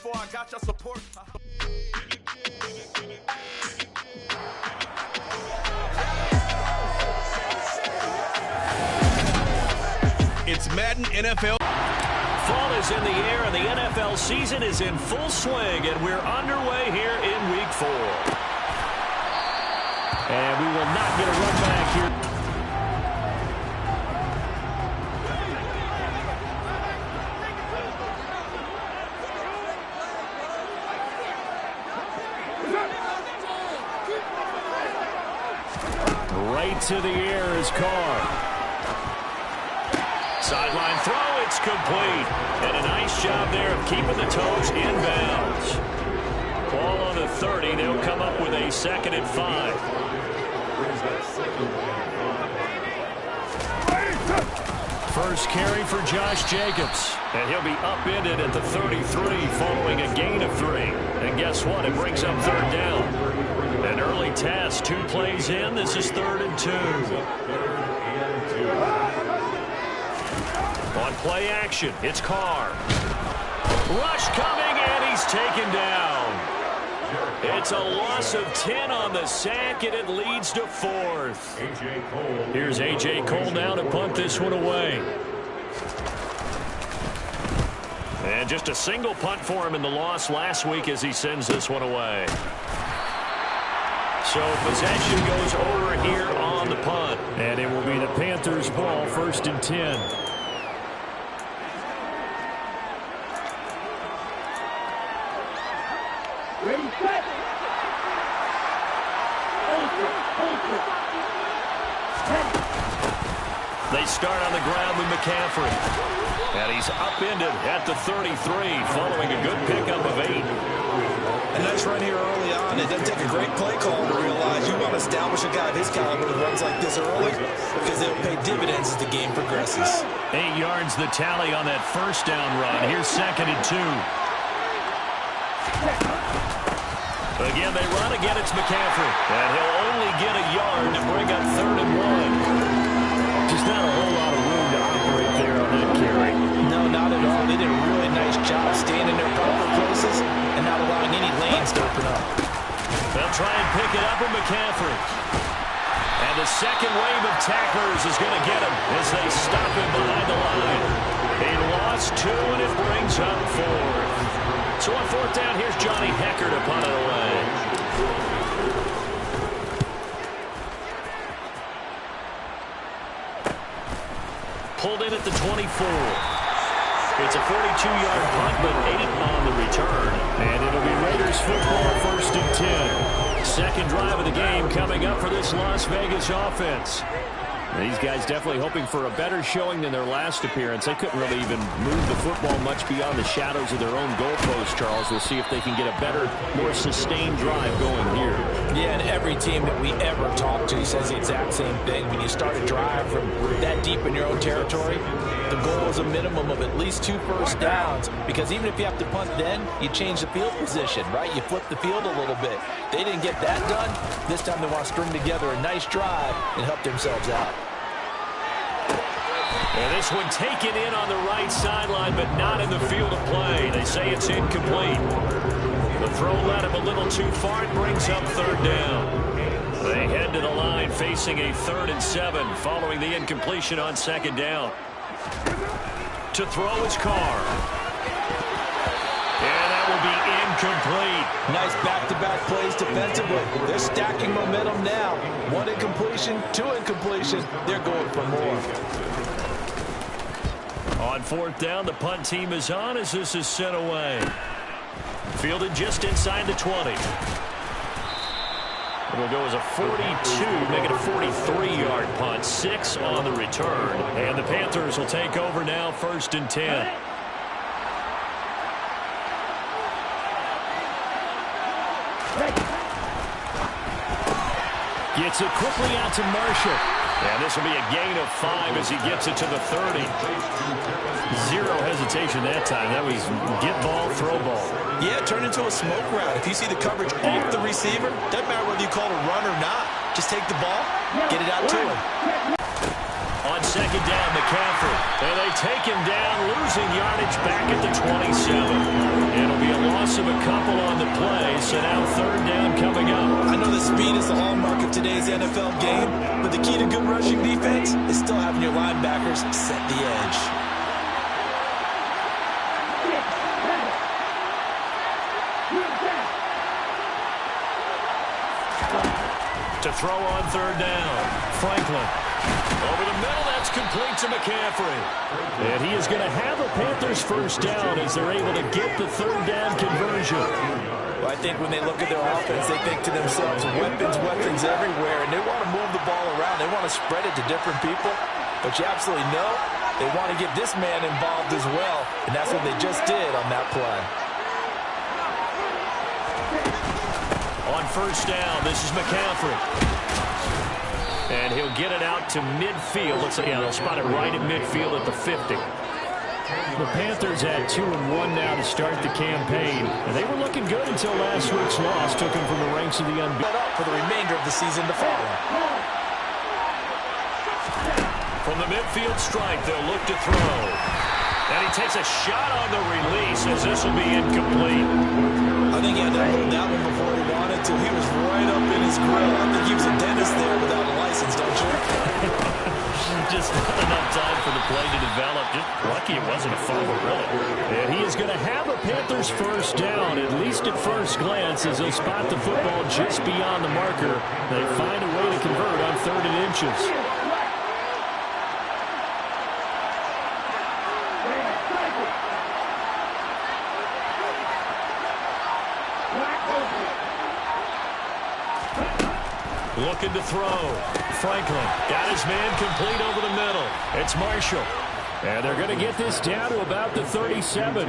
before I got your support. It's Madden NFL. Fall is in the air, and the NFL season is in full swing, and we're underway here in Week 4. And we will not get a run back here. Right to the air is Carr. Sideline throw, it's complete. And a nice job there of keeping the toes in bounds. Ball on the 30, they'll come up with a 2nd and 5. First carry for Josh Jacobs. And he'll be upended at the 33 following a gain of 3. And guess what? It brings up 3rd down. An early test, 2 plays in. This is 3rd and 2. On play action, it's Carr. Rush coming, and he's taken down. It's a loss of 10 on the sack, and it leads to 4th. Here's A.J. Cole now to punt this one away. And just a single punt for him in the loss last week as he sends this one away. So possession goes over here on the punt. And it will be the Panthers' ball, 1st and 10. They start on the ground with McCaffrey. And he's upended at the 33 following a good pickup of 8. And nice run here early on. It doesn't take a great play call to realize you want to establish a guy of his caliber that runs like this early because they'll pay dividends as the game progresses. 8 yards the tally on that 1st down run. Here's 2nd and 2. Again, they run again. It's McCaffrey. And he'll only get a yard to bring up 3rd and 1. Just not a whole lot of room to operate there on that carry. No, not at all. They did a really nice job staying in their proper places and not allowing any lanes to open up. They'll try and pick it up with McCaffrey. And the second wave of tacklers is going to get him as they stop him behind the line. He lost 2, and it brings up 4th. So on 4th down, here's Johnny Hecker to punt it away. Pulled in at the 24. It's a 42-yard punt, but 8 on the return. And it'll be Raiders football, 1st and 10. Second drive of the game coming up for this Las Vegas offense. These guys definitely hoping for a better showing than their last appearance. They couldn't really even move the football much beyond the shadows of their own goalpost, Charles. We'll see if they can get a better, more sustained drive going here. Yeah, and every team that we ever talk to says the exact same thing. When you start a drive from that deep in your own territory, the goal is a minimum of at least 2 first downs, because even if you have to punt then, you change the field position, right? You flip the field a little bit. They didn't get that done. This time they want to string together a nice drive and help themselves out. And this one taken in on the right sideline, but not in the field of play. They say it's incomplete. The throw led him a little too far. It brings up 3rd down. They head to the line facing a 3rd and 7 following the incompletion on 2nd down. To throw is Carr. And that will be incomplete. Nice back-to-back plays defensively. They're stacking momentum now. 1 incompletion, 2 incompletion. They're going for more. On 4th down, the punt team is on as this is sent away. Fielded just inside the 20. It'll go as a 42, make it a 43-yard punt. 6 on the return. And the Panthers will take over now, 1st and 10. Gets it quickly out to Marshall. And this will be a gain of 5 as he gets it to the 30. Zero hesitation that time. That was get ball, throw ball. Yeah, turn into a smoke route. If you see the coverage off the receiver, doesn't matter whether you call it a run or not. Just take the ball, get it out to him. On second down, McCaffrey. And they take him down, losing yardage back at the 27. It'll be a loss of a couple on the play, so now third down coming up. I know the speed is the hallmark of today's NFL game, but the key to good rushing defense is still having your linebackers set the edge. To throw on third down, Franklin. Over the middle, that's complete to McCaffrey. And he is going to have a Panthers first down as they're able to get the third down conversion. Well, I think when they look at their offense, they think to themselves, weapons everywhere, and they want to move the ball around. They want to spread it to different people. But you absolutely know they want to get this man involved as well, and that's what they just did on that play. On first down, this is McCaffrey. And he'll get it out to midfield. They'll spot it right at midfield at the 50. The Panthers had 2-1 now to start the campaign. And they were looking good until last week's loss took them from the ranks of the unbeaten. Up for the remainder of the season to follow. From the midfield strike, they'll look to throw. And he takes a shot on the release as this will be incomplete. I think he had to hold that one before he wanted to. He was right up in his grill. I think he was a dentist there without a license, don't you? Just not enough time for the play to develop. Just lucky it wasn't a fumble, really. And he is going to have a Panthers first down, at least at first glance, as they'll spot the football just beyond the marker. They find a way to convert on 3rd and inches. Looking to throw. Franklin got his man complete over the middle. It's Marshall. And they're going to get this down to about the 37.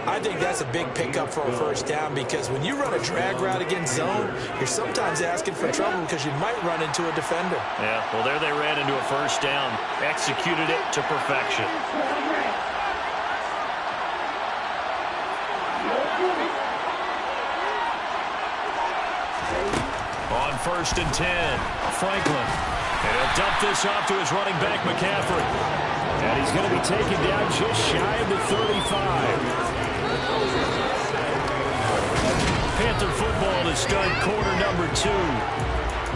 I think that's a big pickup for a first down because when you run a drag route against zone, you're sometimes asking for trouble because you might run into a defender. Yeah, well, there they ran into a first down. Executed it to perfection. On 1st and 10, Franklin. And he'll dump this off to his running back, McCaffrey. And he's going to be taken down just shy of the 35. Panther football to start quarter number 2.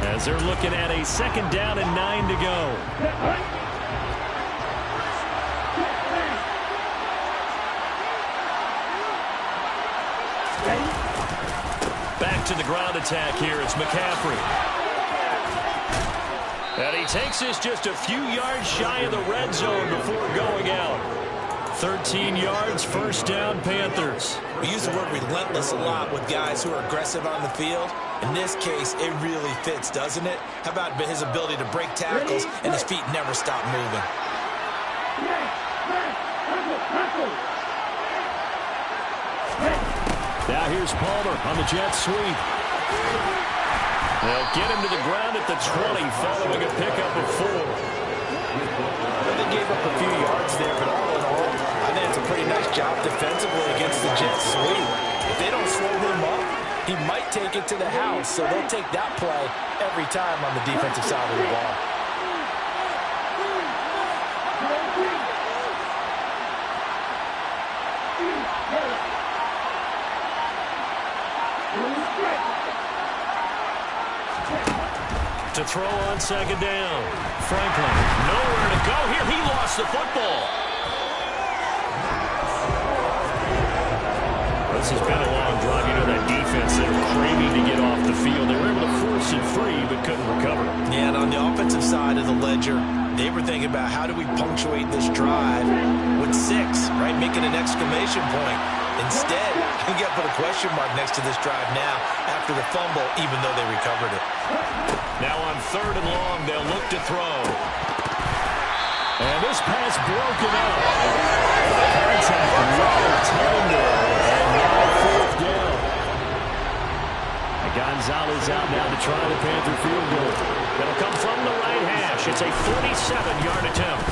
As they're looking at a 2nd down and 9 to go. Back to the ground attack here. It's McCaffrey. And he takes this just a few yards shy of the red zone before going out. 13 yards, first down, Panthers. We use the word relentless a lot with guys who are aggressive on the field. In this case, it really fits, doesn't it? How about his ability to break tackles and his feet never stop moving? Now here's Palmer on the jet sweep. They'll get him to the ground at the 20 following a pickup of 4. Well, they gave up a few yards there, but all in all, I think it's a pretty nice job defensively against the jet sweep. If they don't slow him up, he might take it to the house, so they'll take that play every time on the defensive side of the ball. To throw on 2nd down. Franklin, nowhere to go here. He lost the football. This has been a long drive. You know that defense, they're craving to get off the field. They were able to force it free, but couldn't recover. Yeah, and on the offensive side of the ledger, they were thinking about how do we punctuate this drive with 6, right? Making an exclamation point. Instead, you got to put a question mark next to this drive now after the fumble, even though they recovered it. Now on 3rd and long, they'll look to throw. And this pass broken up. Contact low, tender, and now 4th down. And Gonzalez out now to try the Panther field goal. It'll come from the right hash. It's a 47-yard attempt.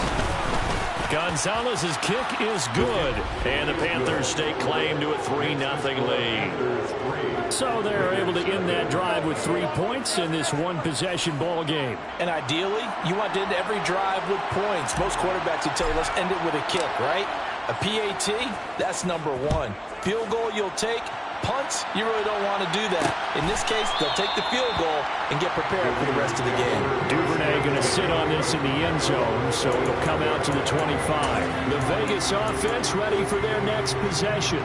Gonzalez's kick is good, and the Panthers stake claim to a 3-0 lead. So they're able to end that drive with 3 points in this one-possession ball game. And ideally, you want to end every drive with points. Most quarterbacks would tell you, let's end it with a kick, right? A PAT, that's number one. Field goal you'll take. Punts, you really don't want to do that. In this case, they'll take the field goal and get prepared for the rest of the game. Duvernay going to sit on this in the end zone, so it'll come out to the 25. The Vegas offense ready for their next possession.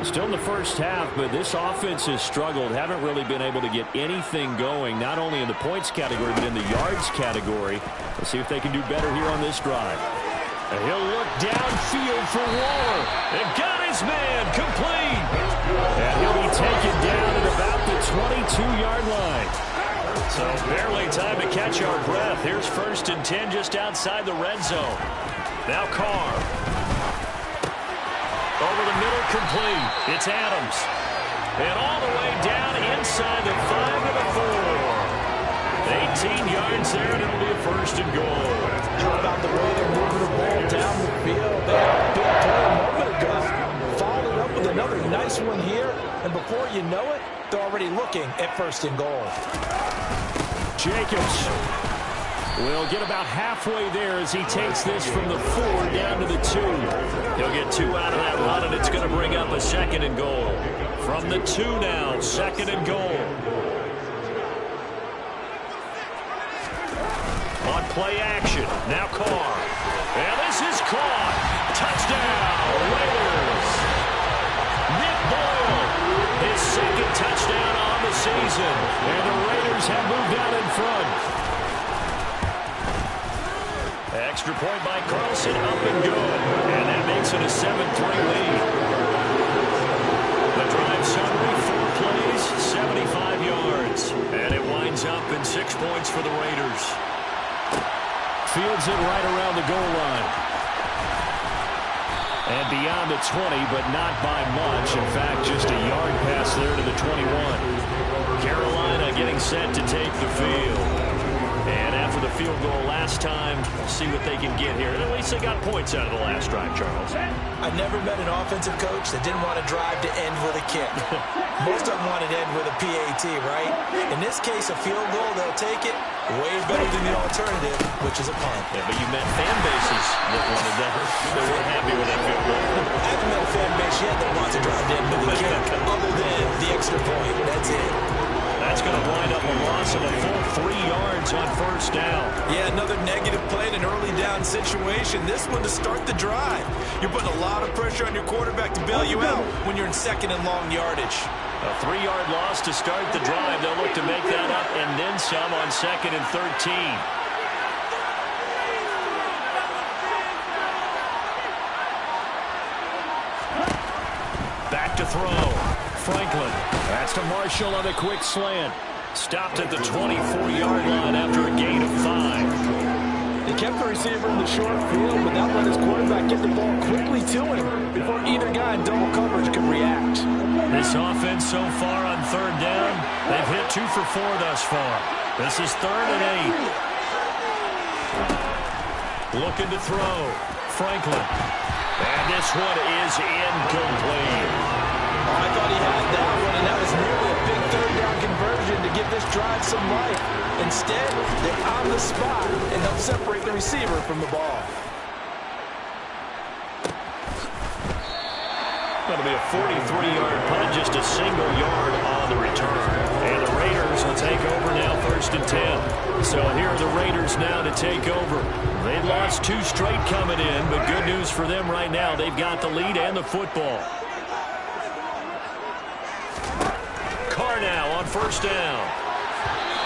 Still in the first half, but this offense has struggled. Haven't really been able to get anything going, not only in the points category, but in the yards category. Let's see if they can do better here on this drive. And he'll look downfield for Waller. And got his man complete. And he'll be taken down at about the 22-yard line. So barely time to catch our breath. Here's 1st and 10 just outside the red zone. Now Carr. Over the middle, complete. It's Adams. And all the way down inside the 5 to the 4. 18 yards there, and it'll be a 1st and goal. How about the way they're moving the ball down the field? They had a big play a moment ago. Followed up with another nice one here. And before you know it, they're already looking at 1st and goal. Jacobs will get about halfway there as he takes this from the 4 down to the 2. He'll get 2 out of that run, and it's going to bring up a 2nd and goal. From the 2 now, 2nd and goal. On play action, now Carr. And this is caught. Touchdown, Raiders. Nick Boyle, his 2nd touchdown on the season. And the Raiders have moved out in front. Extra point by Carlson, up and good. And that makes it a 7-3 lead. The drive summary, 4 plays, 75 yards. And it winds up in 6 points for the Raiders. Fields it right around the goal line. And beyond the 20, but not by much. In fact, just a yard pass there to the 21. Carolina getting set to take the field. And after the field goal last time, see what they can get here. At least they got points out of the last drive, Charles. I never met an offensive coach that didn't want to drive to end with a kick. Most of them want to end with a PAT, right? In this case, a field goal, they'll take it. Way better than the alternative, which is a punt. Yeah, but you met fan bases that wanted that. They weren't happy with that field goal. I haven't met a fan base yet that wants to drive to end with a kick, other than the extra point. That's it. That's going to wind up a loss of a full 3 yards on 1st down. Yeah, another negative play in an early down situation. This one to start the drive. You're putting a lot of pressure on your quarterback to bail you out when you're in 2nd and long yardage. A 3-yard loss to start the drive. They'll look to make that up and then some on 2nd and 13. Back to throw. Franklin. That's to Marshall on a quick slant. Stopped at the 24-yard line after a gain of 5. He kept the receiver in the short field, but that let his quarterback get the ball quickly to him before either guy in double coverage could react. This offense so far on 3rd down, they've hit 2 for 4 thus far. This is 3rd and 8. Looking to throw. Franklin. And this one is incomplete. I thought he had that one, and that was nearly a big 3rd down conversion to give this drive some life. Instead, they're on the spot and help separate the receiver from the ball. That'll be a 43-yard punt, just a single yard on the return. And the Raiders will take over now, 1st and 10. So here are the Raiders now to take over. They've lost 2 straight coming in, but good news for them right now. They've got the lead and the football. Carr now on 1st down.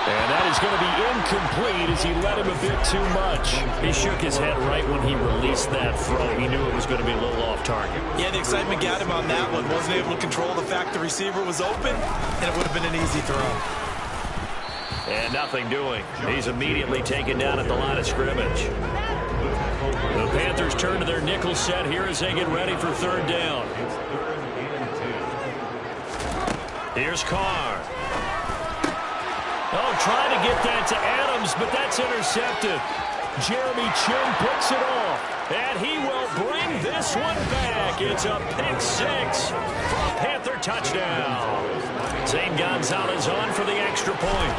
And that is going to be incomplete as he let him a bit too much. He shook his head right when he released that throw. He knew it was going to be a little off target. Yeah, the excitement got him on that one. Wasn't able to control the fact the receiver was open, and it would have been an easy throw. And nothing doing. He's immediately taken down at the line of scrimmage. The Panthers turn to their nickel set here as they get ready for 3rd down. Here's Carr. Oh, trying to get that to Adams, but that's intercepted. Jeremy Chin picks it off. And he will bring this one back. It's a pick six for a Panther touchdown. Zane Gonzalez on for the extra point.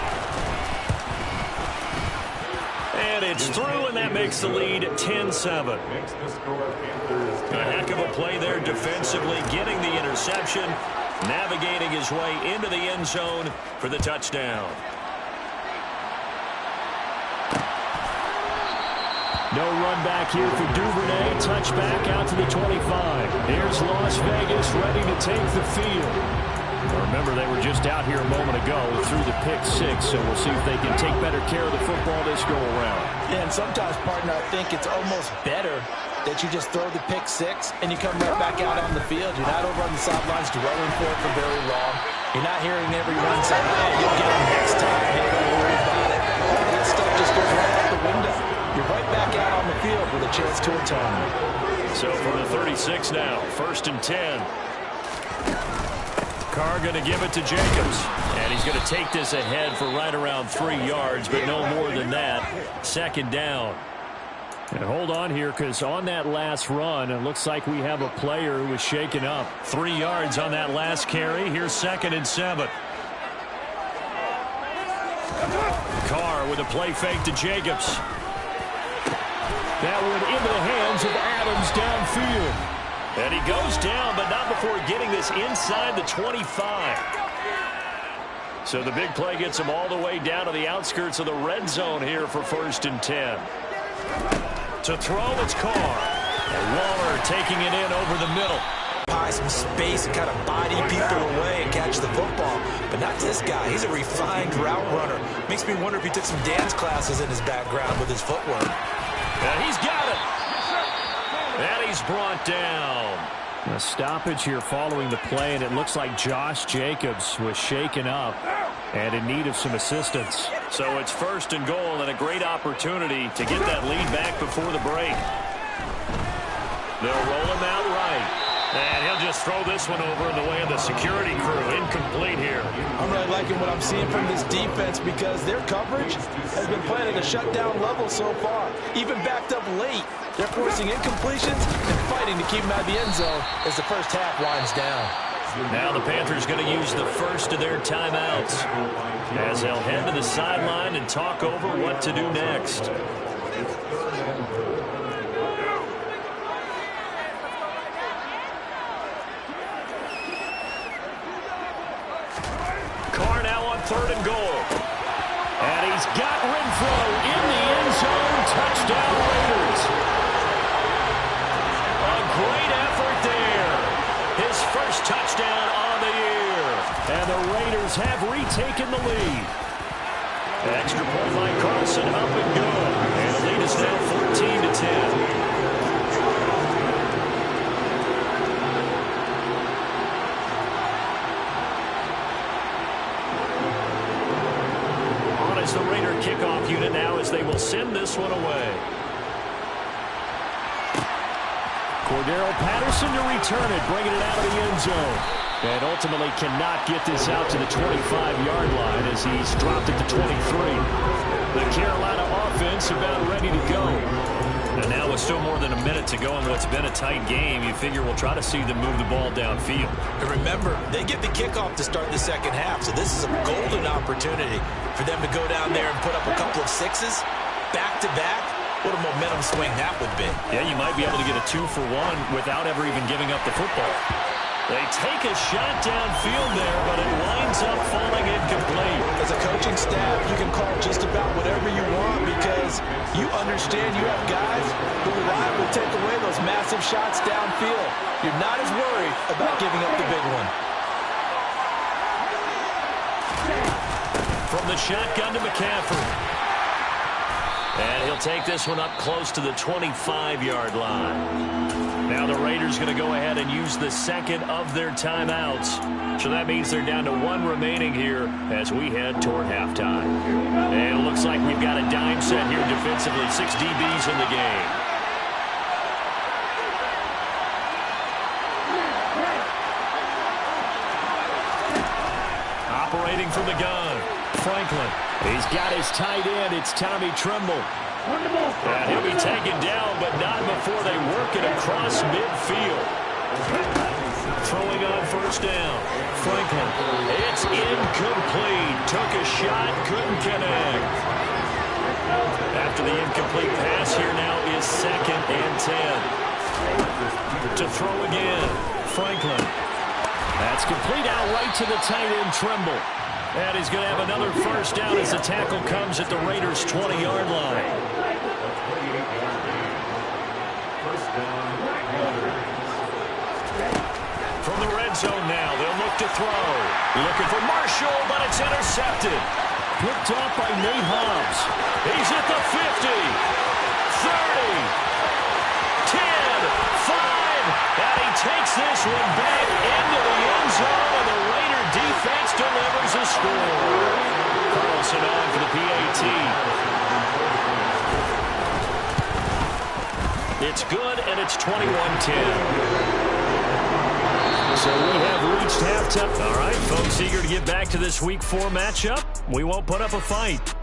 And it's through, and that makes the lead 10-7. A heck of a play there defensively, getting the interception, navigating his way into the end zone for the touchdown. No run back here for Duvernay. Touchback out to the 25. Here's Las Vegas ready to take the field. Remember, they were just out here a moment ago through the pick six, so we'll see if they can take better care of the football this go around. Yeah, and sometimes, partner, I think it's almost better that you just throw the pick six and you come right back out on the field. You're not over on the sidelines dwelling for it for very long. You're not hearing everyone say, hey, you'll get them next time. Hey, don't worry about it. All that stuff just goes right out the window. You're right back out on the field with a chance to atone. So from the 36 now, 1st and 10. Carr going to give it to Jacobs. And he's going to take this ahead for right around 3 yards, but no more than that. 2nd down. And hold on here, because on that last run, it looks like we have a player who was shaken up. 3 yards on that last carry. Here's 2nd and 7. Carr with a play fake to Jacobs. That one into the hands of Adams downfield. And he goes down, but not before getting this inside the 25. So the big play gets him all the way down to the outskirts of the red zone here for 1st and 10. To throw, it's Carr. And Waller taking it in over the middle. Buy some space and kind of body people away and catch the football. But not this guy. He's a refined route runner. Makes me wonder if he took some dance classes in his background with his footwork. And he's got it. And he's brought down. A stoppage here following the play, and it looks like Josh Jacobs was shaken up and in need of some assistance. So it's 1st and goal, and a great opportunity to get that lead back before the break. They'll roll him out right. And he'll just throw this one over in the way of the security crew. Incomplete here. I'm really liking what I'm seeing from this defense because their coverage has been playing at a shutdown level so far. Even backed up late. They're forcing incompletions and fighting to keep them out of the end zone as the first half winds down. Now the Panthers going to use the first of their timeouts as they'll head to the sideline and talk over what to do next. Carr now on 3rd and goal. And he's got Renfro in the end zone. Touchdown Raiders. A great effort there. His first touchdown on the year. And the Raiders have retaken the lead. Extra point by Carlson, up and good. And the lead is now 14-10. On is the Raider kickoff unit now as they will send this one away. Cordero Patterson to return it, bringing it out of the end zone. And ultimately cannot get this out to the 25-yard line as he's dropped at the 23. The Carolina offense about ready to go. And now with still more than a minute to go in what's been a tight game, you figure we'll try to see them move the ball downfield. And remember, they get the kickoff to start the second half, so this is a golden opportunity for them to go down there and put up a couple of sixes back-to-back. What a momentum swing that would be. Yeah, you might be able to get a 2-for-1 without ever even giving up the football. They take a shot downfield there, but it winds up falling incomplete. As a coaching staff, you can call just about whatever you want because you understand you have guys who reliably take away those massive shots downfield. You're not as worried about giving up the big one. From the shotgun to McCaffrey. And he'll take this one up close to the 25-yard line. Now the Raiders going to go ahead and use the second of their timeouts. So that means they're down to 1 remaining here as we head toward halftime. And it looks like we've got a dime set here defensively. 6 DBs in the game. Operating from the gun. Franklin. He's got his tight end. It's Tommy Tremble. And he'll be taken down, but not before they work it across midfield. Throwing on first down. Franklin. It's incomplete. Took a shot, couldn't connect. After the incomplete pass, here now is 2nd and 10. To throw again. Franklin. That's complete out right to the tight end, Trimble. And he's going to have another first down as the tackle comes at the Raiders' 20-yard line. From the red zone now, they'll look to throw. Looking for Marshall, but it's intercepted. Picked off by Nate Hobbs. He's at the 50, 30, 10, 5, and he takes this one back into the end zone, and the Raider defense delivers a score. Carlson on for the PAT. It's good, and it's 21-10. So we have reached halftime. All right, folks, eager to get back to this Week 4 matchup. We won't put up a fight.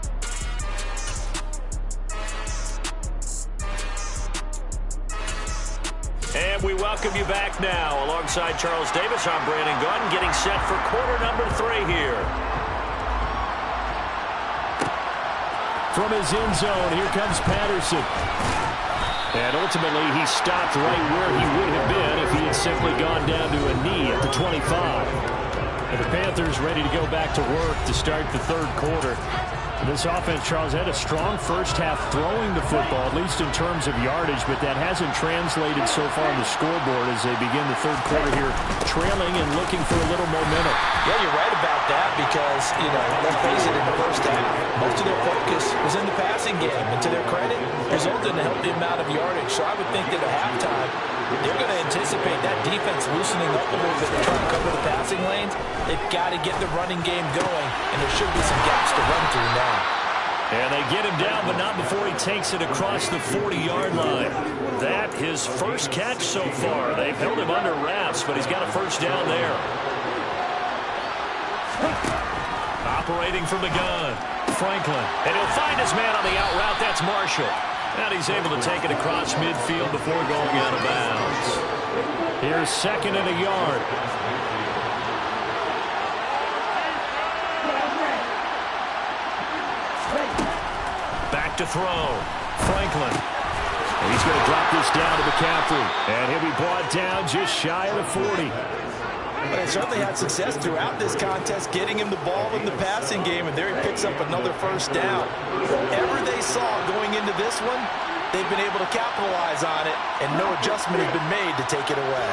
And we welcome you back now. Alongside Charles Davis, I'm Brandon Gunn, getting set for quarter number 3 here. From his end zone, here comes Patterson. And ultimately, he stopped right where he would have been if he had simply gone down to a knee at the 25. And the Panthers ready to go back to work to start the third quarter. This offense, Charles, had a strong first half throwing the football, at least in terms of yardage, but that hasn't translated so far on the scoreboard as they begin the third quarter here, trailing and looking for a little momentum. Yeah, you're right about that because, let's face it, in the first half, most of their focus was in the passing game. And to their credit, resulted in a healthy amount of yardage. So I would think that at halftime, they're going to anticipate that defense loosening up a little bit to try to cover the passing lanes. They've got to get the running game going, and there should be some gaps to run through now. And they get him down, but not before he takes it across the 40-yard line. That his first catch so far. They've held him under wraps, but he's got a first down there. Operating from the gun, Franklin. And he'll find his man on the out route. That's Marshall. And he's able to take it across midfield before going out of bounds. Here's 2nd and a yard. Back to throw. Franklin. And he's going to drop this down to McCaffrey. And he'll be brought down just shy of the 40. But they certainly had success throughout this contest, getting him the ball in the passing game, and there he picks up another first down. Whatever they saw going into this one, they've been able to capitalize on it, and no adjustment has been made to take it away.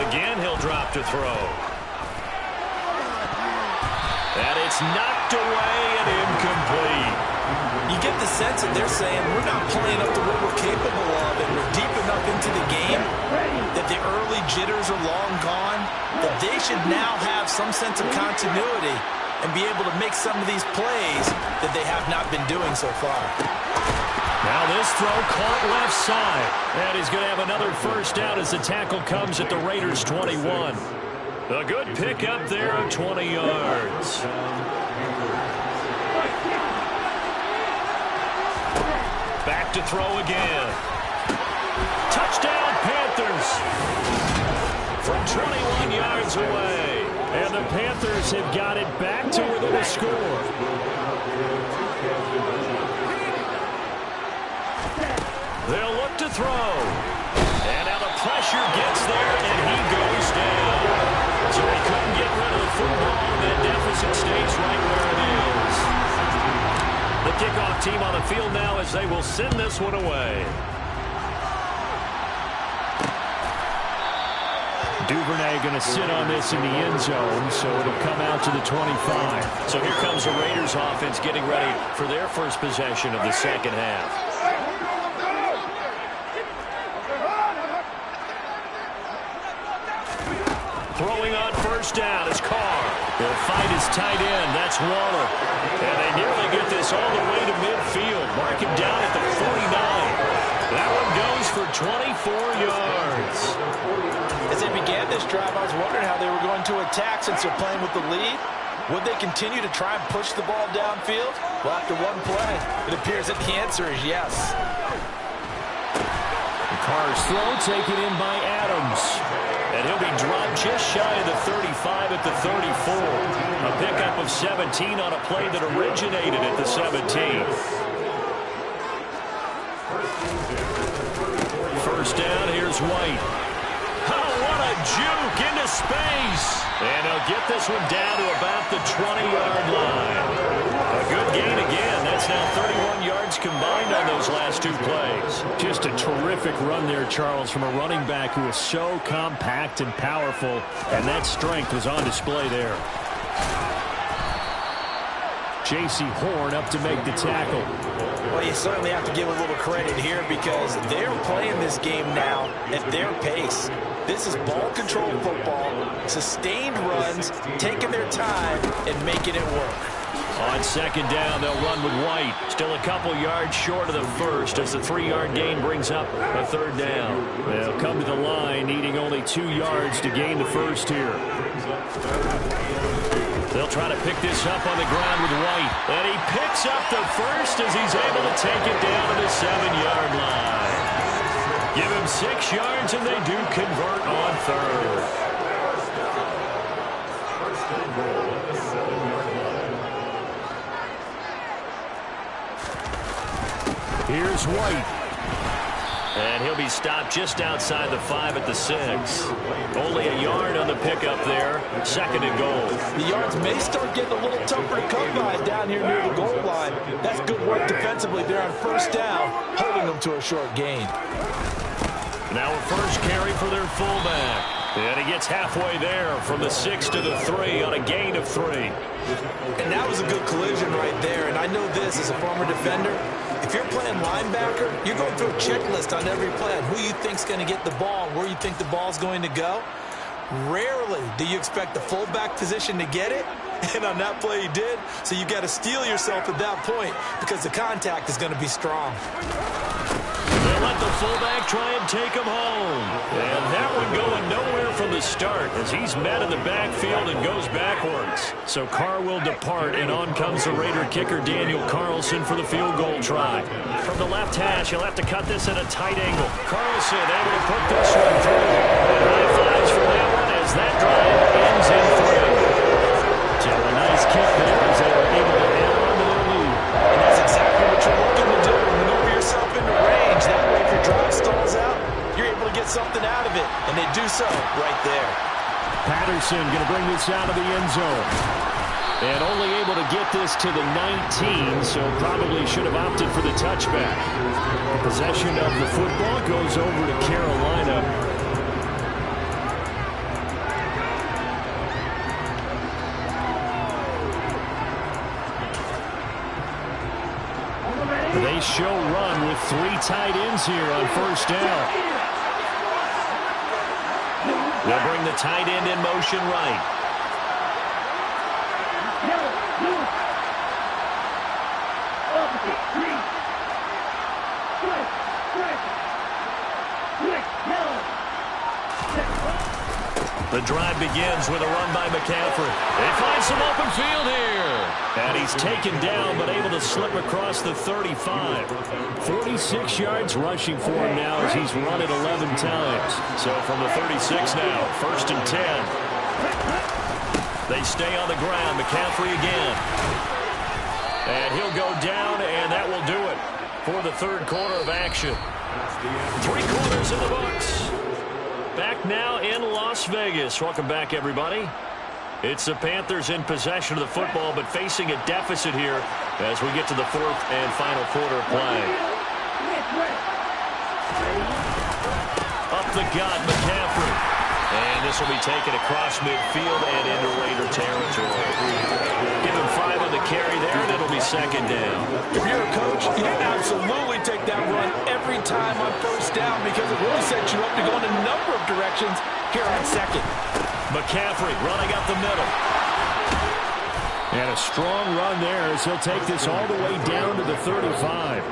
Again, he'll drop to throw. And it's knocked away and incomplete. You get the sense that they're saying we're not playing up to what we're capable of, and we're deep enough into the game that the early jitters are long gone, that they should now have some sense of continuity and be able to make some of these plays that they have not been doing so far. Now this throw caught left side. And he's going to have another first down as the tackle comes at the Raiders' 21. A good pick up there of 20 yards. Back to throw again. Touchdown, Panthers. From 21 yards away. And the Panthers have got it back to within a score. They'll look to throw. And now the pressure gets there, and he goes down. So he couldn't get rid of the football, and that deficit stays right where it is. The kickoff team on the field now as they will send this one away. Duvernay going to sit on this in the end zone, so it'll come out to the 25. So here comes the Raiders offense getting ready for their first possession of the second half. Throwing on first down is Carr. He'll find his tight end. That's Waller. And they nearly get this all the way to midfield. Mark him down at the 49. That one goes for 24 yards. As they began this drive, I was wondering how they were going to attack since they're playing with the lead. Would they continue to try and push the ball downfield? Well, after one play, it appears that the answer is yes. Carr's throw taken in by Adams. And he'll be dropped just shy of the 35 at the 34. A pickup of 17 on a play that originated at the 17. First down, here's White. Oh, what a juke into space. And he'll get this one down to about the 20-yard line. A good gain again. That's now 31 yards combined on those last two plays. Just a terrific run there, Charles, from a running back who is so compact and powerful, and that strength was on display there. J.C. Horn up to make the tackle. Well, you certainly have to give a little credit here because they're playing this game now at their pace. This is ball control football, sustained runs, taking their time and making it work. On second down, they'll run with White. Still a couple yards short of the first as the 3-yard gain brings up a third down. They'll come to the line needing only 2 yards to gain the first here. They'll try to pick this up on the ground with White. And he picks up the first as he's able to take it down to the 7-yard line. Give him 6 yards and they do convert on third. Here's White. And he'll be stopped just outside the 5 at the 6. Only a yard on the pickup there. Second and goal. The yards may start getting a little tougher to come by down here near the goal line. That's good work defensively there on first down, holding them to a short gain. Now a first carry for their fullback. And he gets halfway there from the 6 to the 3 on a gain of 3. And that was a good collision right there. And I know this as a former defender. If you're playing linebacker, you're going through a checklist on every play on who you think's going to get the ball, where you think the ball's going to go. Rarely do you expect the fullback position to get it. And on that play he did. So you got to steel yourself at that point because the contact is going to be strong. They'll let the fullback try and take him home. And that one going nowhere from the start as he's met in the backfield and goes backwards. So Carr will depart, and on comes the Raider kicker Daniel Carlson for the field goal try. From the left hash, he'll have to cut this at a tight angle. Carlson able to put this one through. And high fives for that one as that drive ends in 3. So a nice kick there as they were able to add on to their lead. And that's exactly what you're looking to do. Maneuver yourself into range. That way, if your drive stalls out, you're able to get something out of it. And they do so right there. Patterson going to bring this out of the end zone. And only able to get this to the 19, so probably should have opted for the touchback. The possession of the football goes over to Carolina. They show run with 3 tight ends here on first down. They'll bring the tight end in motion right. The drive begins with a run by McCaffrey. They find some open field here. And he's taken down but able to slip across the 35. 46 yards rushing for him now as he's run it 11 times. So from the 36 now, first and 10. They stay on the ground. McCaffrey again. And he'll go down, and that will do it for the third quarter of action. 3 quarters in the books. Back now in Las Vegas. Welcome back, everybody. It's the Panthers in possession of the football, but facing a deficit here as we get to the fourth and final quarter play. Up the gut, McCaffrey. And this will be taken across midfield and into Raider territory. Give him 5 on the carry there, and it'll be second down. If you're a coach, you absolutely take that run every time on first down because it really sets you up to go in a number of directions here on second. McCaffrey running up the middle. And a strong run there as he'll take this all the way down to the 35.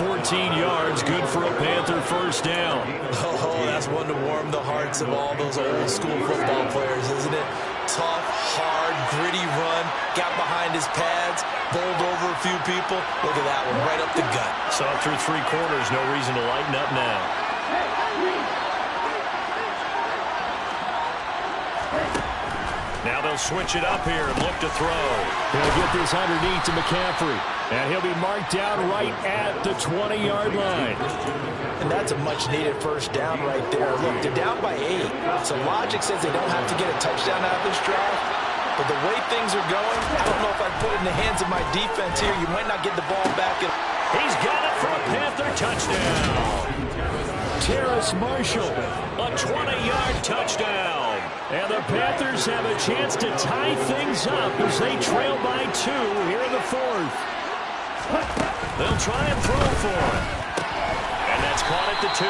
14 yards, good for a Panther first down. Oh, that's one to warm the hearts of all those old school football players, isn't it? Tough, hard, gritty run, got behind his pads, bowled over a few people. Look at that one, right up the gut. Saw through 3 quarters, no reason to lighten up now. Now they'll switch it up here and look to throw. He'll get this underneath to McCaffrey. And he'll be marked down right at the 20-yard line. And that's a much-needed first down right there. Look, they're down by 8. So logic says they don't have to get a touchdown out of this drive. But the way things are going, I don't know if I'd put it in the hands of my defense here. You might not get the ball back. He's got it for a Panther touchdown. Terrace Marshall, a 20-yard touchdown. And the Panthers have a chance to tie things up as they trail by 2 here in the 4th. They'll try and throw for him. And that's caught at the 2.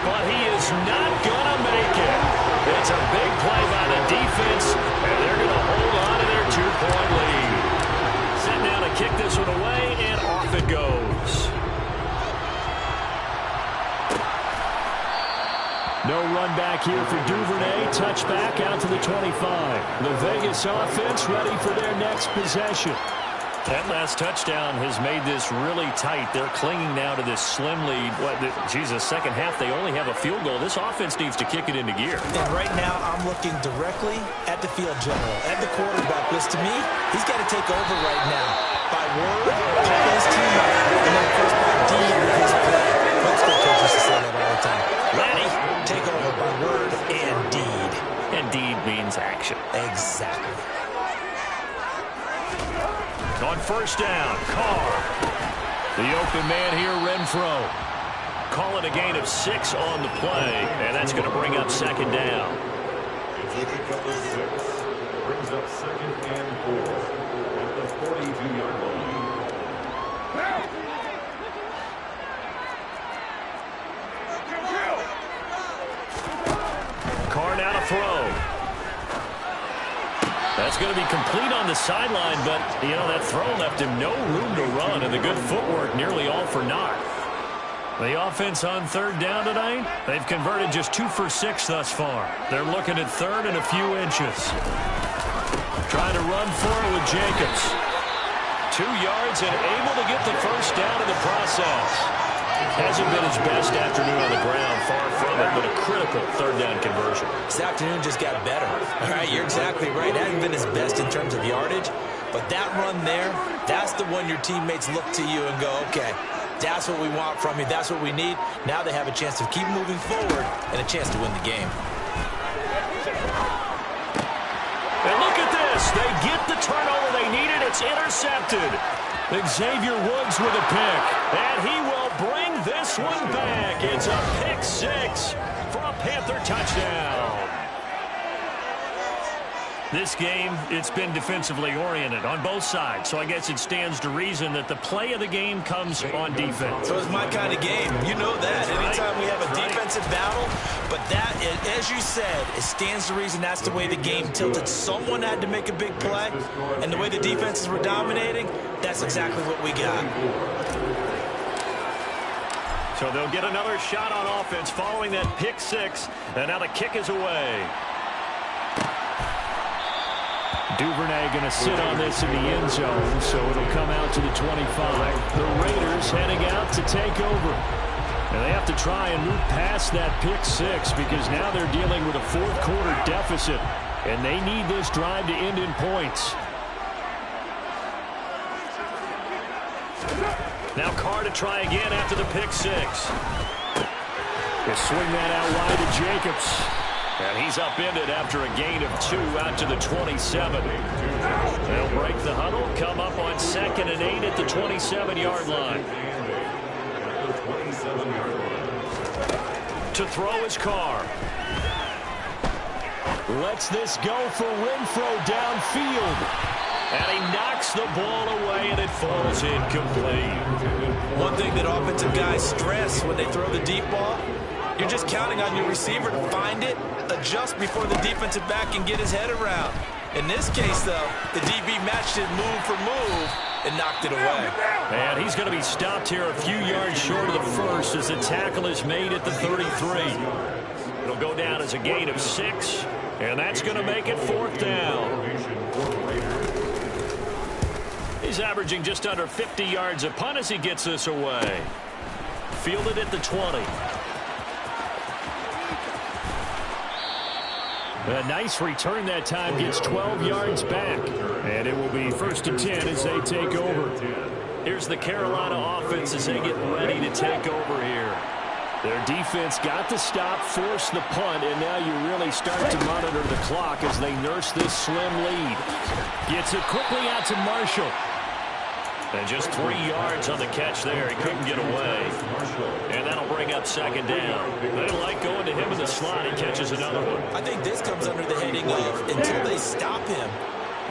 But he is not going to make it. It's a big play by the defense, and they're going to hold on to their 2-point lead. Set down to kick this one away, and off it goes. No run back here for Duvernay. Touchback out to the 25. The Vegas offense ready for their next possession. That last touchdown has made this really tight. They're clinging now to this slim lead. Jesus, second half, they only have a field goal. This offense needs to kick it into gear. And right now, I'm looking directly at the field general, at the quarterback. Because to me, he's got to take over right now. By word, calling his team up, and then first by deed with his play. Most good coaches to say that all the time. Ready? Take over by word and deed. And deed means action. Exactly. On first down, Carr. The open man here, Renfro. Call it a gain of 6 on the play, and that's going to bring up second down. Number 6 brings up 2nd and 4 at the 42-yard line. Carr now to throw. That's going to be complete on the sideline, but, that throw left him no room to run, and the good footwork nearly all for naught. The offense on third down tonight, they've converted just 2 for 6 thus far. They're looking at third and a few inches. Trying to run for it with Jacobs. 2 yards and able to get the first down in the process. Hasn't been his best afternoon on the ground, far from it, but a critical third down conversion. This afternoon just got better. All right, you're exactly right. It hasn't been his best in terms of yardage, but that run there, that's the one your teammates look to you and go, okay, that's what we want from you. That's what we need. Now they have a chance to keep moving forward and a chance to win the game. And look at this. They get the turnover they needed. It's intercepted. Xavier Woods with a pick, and he will bring this one back. It's a pick 6 for a Panther touchdown. This game, it's been defensively oriented on both sides, so I guess it stands to reason that the play of the game comes on defense. So it's my kind of game. You know that. Anytime we have a defensive battle, but that, as you said, it stands to reason that's the way the game tilted. Someone had to make a big play, and the way the defenses were dominating, that's exactly what we got. So they'll get another shot on offense following that pick 6, and now the kick is away. Duvernay going to sit on this in the end zone, so it'll come out to the 25. The Raiders heading out to take over. And they have to try and move past that pick 6 because now they're dealing with a fourth quarter deficit, and they need this drive to end in points. Now Carr to try again after the pick 6. He'll swing that out wide to Jacobs. And he's upended after a gain of 2 out to the 27. They'll break the huddle, come up on 2nd and 8 at the 27-yard line. To throw is Carr. Lets this go for Renfro downfield. And he knocks the ball away, and it falls incomplete. One thing that offensive guys stress when they throw the deep ball, you're just counting on your receiver to find it, adjust before the defensive back can get his head around. In this case, though, the DB matched it move for move and knocked it away. And he's going to be stopped here a few yards short of the first as the tackle is made at the 33. It'll go down as a gain of 6, and that's going to make it 4th down. He's averaging just under 50 yards a punt as he gets this away. Fielded at the 20. A nice return that time, gets 12 yards back. And it will be 1st and 10 as they take over. Here's the Carolina offense as they get ready to take over here. Their defense got the stop, forced the punt, and now you really start to monitor the clock as they nurse this slim lead. Gets it quickly out to Marshall. And just 3 yards on the catch there. He couldn't get away. And that'll bring up 2nd down. They like going to him in the slot. He catches another one. I think this comes under the heading of until they stop him,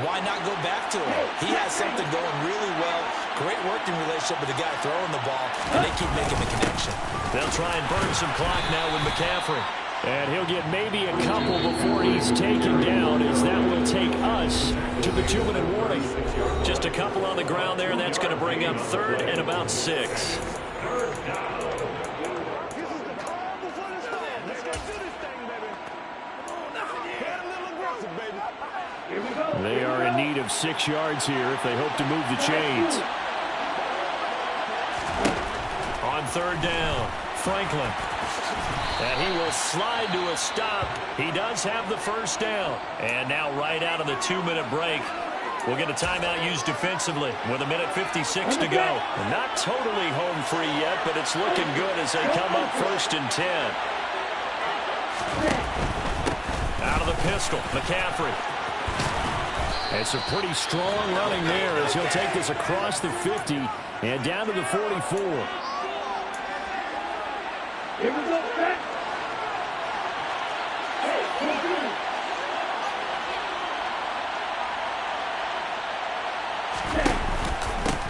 why not go back to him? He has something going really well. Great working relationship with the guy throwing the ball, and they keep making the connection. They'll try and burn some clock now with McCaffrey. And he'll get maybe a couple before he's taken down, as that will take us to the 2-minute warning. Just a couple on the ground there, and that's going to bring up 3rd and about 6. They are in need of 6 yards here if they hope to move the chains. On 3rd down, Franklin. And he will slide to a stop. He does have the 1st down. And now right out of the 2-minute break, we'll get a timeout used defensively with 1:56 to go. Not totally home free yet, but it's looking good as they come up 1st and 10. Out of the pistol, McCaffrey. And some pretty strong running there as he'll take this across the 50 and down to the 44. Here we go, back.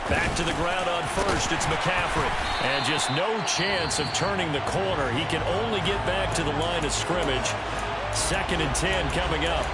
Back to the ground on 1st, it's McCaffrey. And just no chance of turning the corner. He can only get back to the line of scrimmage. 2nd and 10 coming up.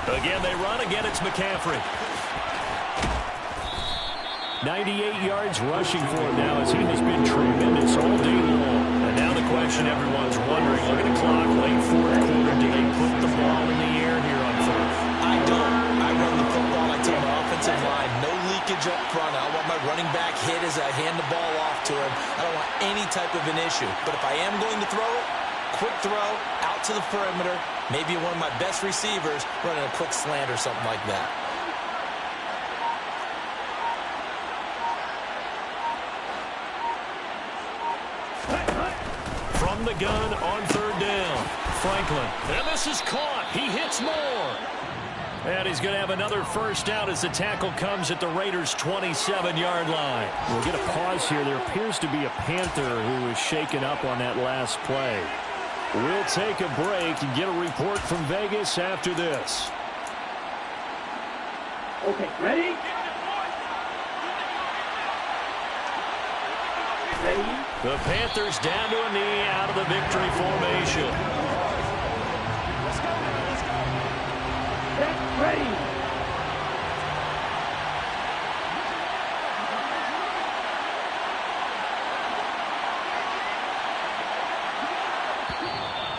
Again, they run. Again, it's McCaffrey. 98 yards rushing for him now as he has been tremendous all day long. And now the question everyone's wondering, look at the clock, late 4th quarter, do they put the ball in the air here on 3rd? I don't. I run the football. I tell my offensive line, no leakage up front. I want my running back hit as I hand the ball off to him. I don't want any type of an issue. But if I am going to throw it, quick throw, out to the perimeter, maybe one of my best receivers running a quick slant or something like that. From the gun on 3rd down, Franklin. And this is caught. He hits more. And he's going to have another 1st down as the tackle comes at the Raiders' 27-yard line. We'll get a pause here. There appears to be a Panther who was shaken up on that last play. We'll take a break and get a report from Vegas after this. Okay, ready? Ready? The Panthers down to a knee out of the victory formation. Let's go, man. Let's go. Get ready.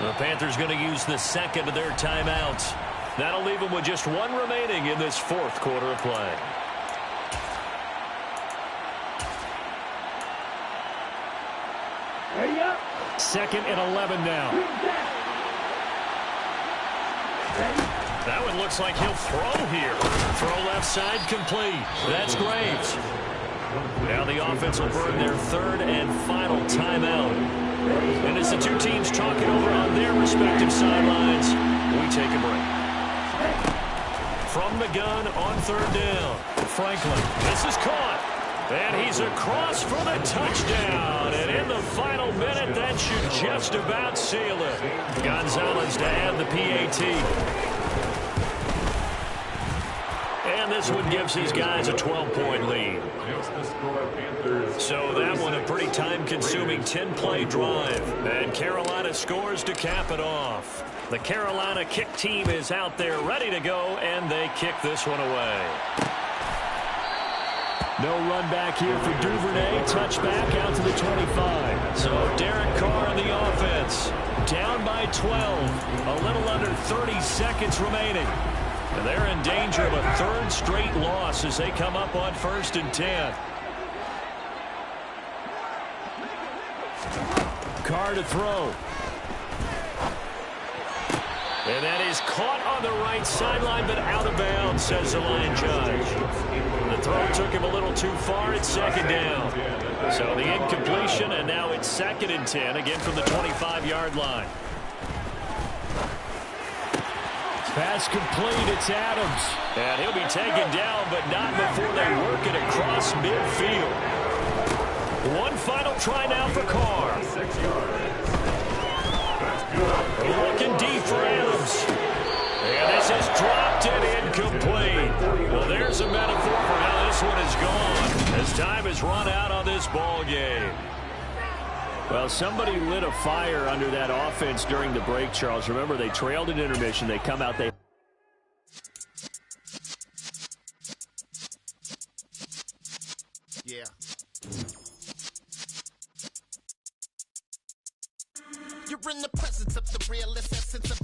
The Panthers going to use the 2nd of their timeouts. That'll leave them with just 1 remaining in this 4th quarter of play. Ready up. 2nd and 11 now. That one looks like he'll throw here. Throw left side complete. That's Graves. Now the offense will burn their 3rd and final timeout. And as the two teams talk it over on their respective sidelines, we take a break. From the gun on 3rd down, Franklin. This is caught. And he's across for the touchdown. And in the final minute, that should just about seal it. Gonzalez to add the PAT. And this one gives his guys a 12-point lead. So that one a pretty time-consuming 10-play drive. And Carolina scores to cap it off. The Carolina kick team is out there ready to go, and they kick this one away. No run back here for Duvernay. Touchback out to the 25. So Derek Carr in the offense. Down by 12. A little under 30 seconds remaining. And they're in danger of a third straight loss as they come up on 1st and 10. Carr to throw. And that is caught on the right sideline, but out of bounds, says the line judge. The throw took him a little too far. It's 2nd down. So the incompletion, and now it's 2nd and 10, again from the 25-yard line. Pass complete. It's Adams. And he'll be taken down, but not before they work it across midfield. One final try now for Carr. Looking deep for Adams. And this is dropped and incomplete. Well, there's a metaphor for how this one is gone as time has run out on this ball game. Well, somebody lit a fire under that offense during the break, Charles. Remember, they trailed at intermission. They come out. Yeah. You're in the presence of the realest essence of